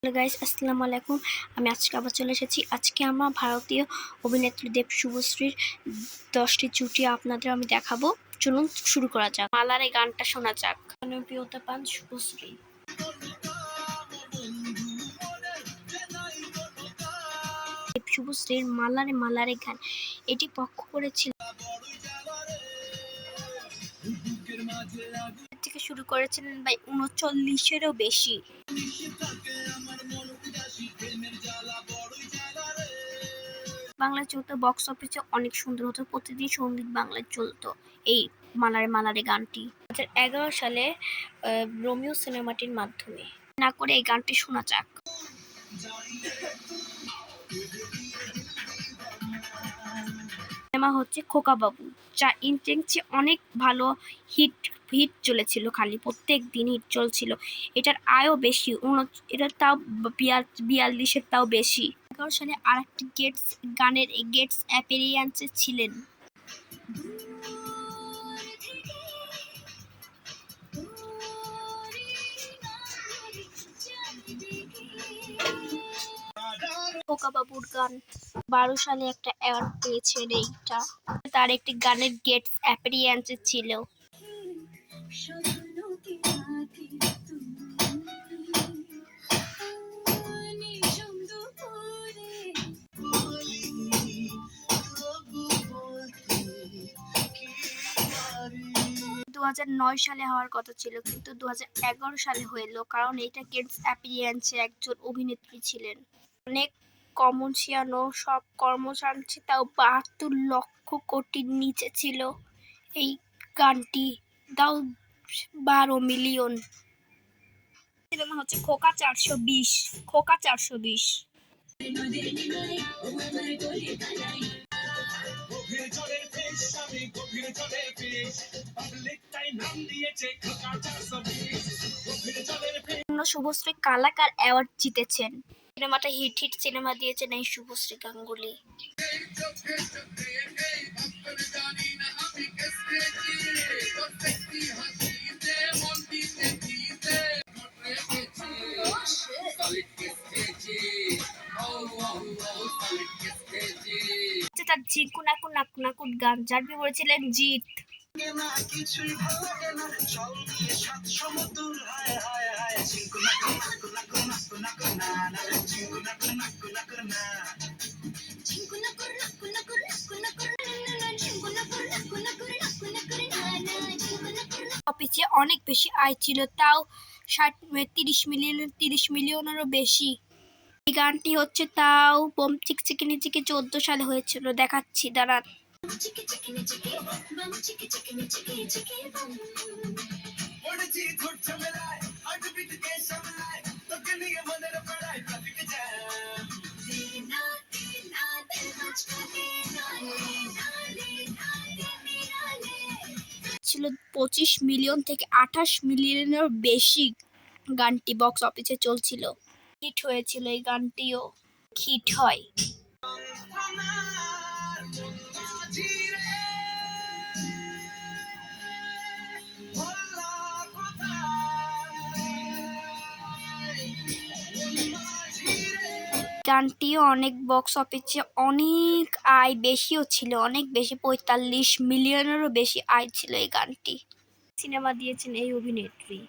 Hello guys, আসসালামু আলাইকুম। আমি আজকে আবার চলে এসেছি। আজকে আমরা ভারতীয় অভিনেত্রী দেব শুভশ্রীর 10টি জুটি আপনাদের আমি দেখাবো। চলুন শুরু করা যাক। মালার এই গানটা শোনা যাক। জনপ্রিয়তা পান শুভশ্রী। দেব শুভশ্রীর মালারে মালারে গান, এটি পক্ষ করেছিল থেকে শুরু করেছিলেন ভাই 39-এরও বেশি। বাংলা চলতো বক্স অফিসে অনেক সুন্দর হতো, প্রতিদিন সঙ্গীত বাংলায় চলতো এই মালারে মালারে গানটি। 2011 সালে রোমিও সিনেমাটির মাধ্যমে না করে এই গানটি শোনা যাক। সিনেমা হচ্ছে খোকা বাবু, যা ইন্টেন্সে অনেক ভালো হিট হিট চলেছিল, খালি প্রত্যেক দিন হিট চলছিল। এটার আয়ও বেশি, এটার তাও 42-এর তাও বেশি। 2011 সালে আরেকটি গানের গেটস অ্যাপিয়ারেন্সে ছিলেন। খোকা বাবুর গান 12 সালে একটা অ্যাওয়ার্ড পেয়েছেন এইটা। তার একটি গানের গেটস অ্যাপিয়ারেন্সে ছিল। 2009 সালে হওয়ার কথা ছিল, কিন্তু 2011 সালে হলো, কারণ এটা গেটস অ্যাপিয়ারেন্সে একজন অভিনেত্রী ছিলেন। অনেক কমার্শিয়াল ও সব কর্মসূচি তাও 72 লক্ষ কোটির নিচে ছিল এই গানটি, তাও 12 মিলিয়ন। সিনেমা হচ্ছে খোকা 420। খোকা 420 শুভশ্রী কালাকার অ্যাওয়ার্ড জিতেছেন। সিনেমাটা হিট সিনেমা দিয়েছেন এই শুভশ্রী গাঙ্গুলি। তার ঝিঙ্কু নাকু নাকু নাকুর গান, যার বিপরীতে ছিলেন জিৎ। অফিসে অনেক বেশি আয় ছিল, তাও 30 মিলিয়নেরও বেশি। এই গানটি হচ্ছে তাও বোম চিকচিকি নিচিকি 14 সালে হয়েছিল। দেখাচ্ছি, দাঁড়ান। ছিল 25 মিলিয়ন থেকে 28 মিলিয়নের বেশি। গানটি বক্স অফিসে চলছিল, হিট হয়েছিল। এই গানটিও হিট হয়। গানটিও অনেক বক্স অফিসে অনেক আয় বেশিও ছিল, অনেক বেশি, 45 মিলিয়নেরও বেশি আয় ছিল এই গানটি। সিনেমা দিয়েছেন এই অভিনেত্রী।